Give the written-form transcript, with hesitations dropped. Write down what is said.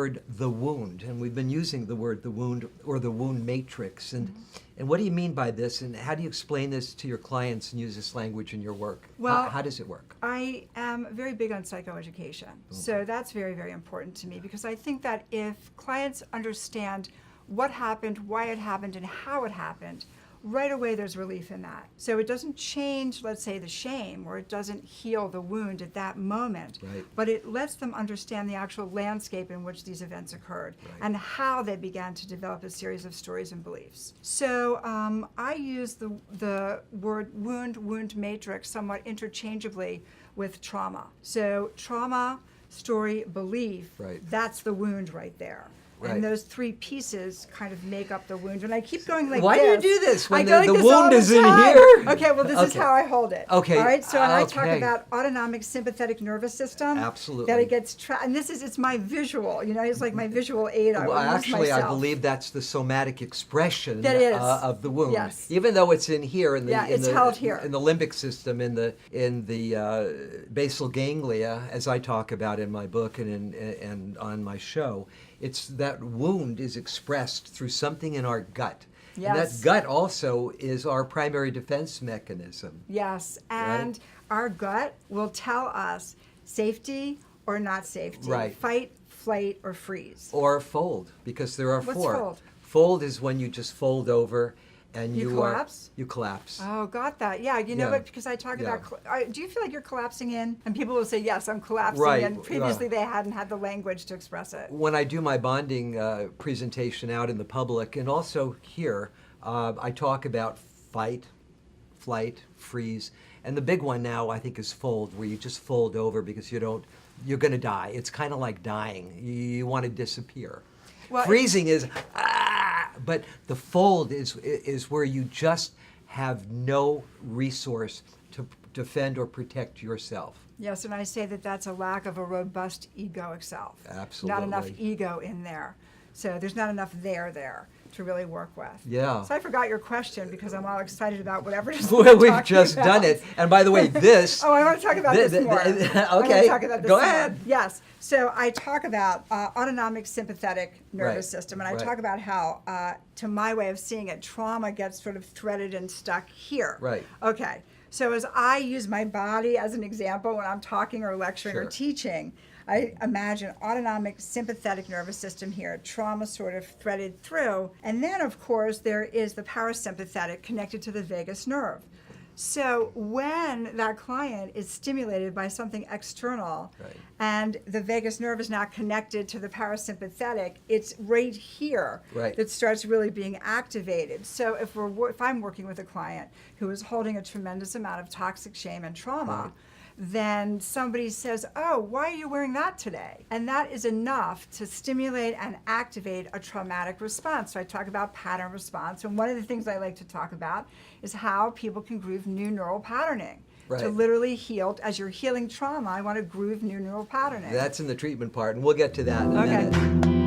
word "the wound," and we've been using the word "the wound" or the wound matrix. And what do you mean by this? And how do you explain this to your clients and use this language in your work? Well, how does it work? I am very big on psychoeducation. So that's very, very important to me, because I think that if clients understand what happened, why it happened, and how it happened, right away there's relief in that. So it doesn't change, let's say, the shame, or it doesn't heal the wound at that moment, Right. but it lets them understand the actual landscape in which these events occurred, Right. and how they began to develop a series of stories and beliefs. So I use the word wound matrix somewhat interchangeably with trauma. So trauma, story, belief, Right. that's the wound right there. Right. And those three pieces kind of make up the wound. And I keep going like Why this. do you do this when I go like the this wound all the is in time. here? Okay, well, this is Okay. how I hold it. Okay. All right, so when I talk Okay. about autonomic sympathetic nervous system, Absolutely. that it gets and it's my visual, it's like my visual aid. Well, I use actually, I myself. believe that's the somatic expression That is. Of the wound. Yes. Even though it's in here, in the Yeah, it's held here. in the limbic system, in the basal ganglia, as I talk about in my book and on my show, it's that wound is expressed through something in our gut. Yes. And that gut also is our primary defense mechanism. Yes, and our gut will tell us safety or not safety, Right. fight, flight, or freeze. Or fold, because there are What's four. fold? Fold is when you just fold over and You you collapse? You collapse. Oh, got that. Yeah, you know Yeah. what? Because I talk Yeah. about, do you feel like you're collapsing in? And people will say, yes, I'm collapsing. Right, And previously they hadn't had the language to express it. When I do my bonding presentation out in the public, and also here, I talk about fight, flight, freeze, and the big one now I think is fold, where you just fold over because you're going to die. It's kind of like dying. You want to disappear. Well, Freezing is but the fold is where you just have no resource to defend or protect yourself. Yes, and I say that that's a lack of a robust egoic self. Absolutely. Not enough ego in there. So there's not enough there to really work with. Yeah. So I forgot your question because I'm all excited about whatever it is Well, we're we've just talking about. done it. And by the way, this... Oh, I want to talk about this more. I want to Okay, talk about this go more. ahead. Yes. So I talk about autonomic sympathetic nervous Right, system, and I right. talk about how, to my way of seeing it, trauma gets sort of threaded and stuck here. Right. Okay. So as I use my body as an example when I'm talking or lecturing or Sure. teaching, I imagine autonomic sympathetic nervous system here, trauma sort of threaded through. And then, of course, there is the parasympathetic connected to the vagus nerve. So when that client is stimulated by something external, Right. and the vagus nerve is now connected to the parasympathetic, it's right here Right. that starts really being activated. So if I'm working with a client who is holding a tremendous amount of toxic shame and trauma, Right. then somebody says, oh, why are you wearing that today? And that is enough to stimulate and activate a traumatic response. So I talk about pattern response. And one of the things I like to talk about is how people can groove new neural patterning. Right. To literally heal, as you're healing trauma, I want to groove new neural patterning. That's in the treatment part, and we'll get to that in a Okay. minute.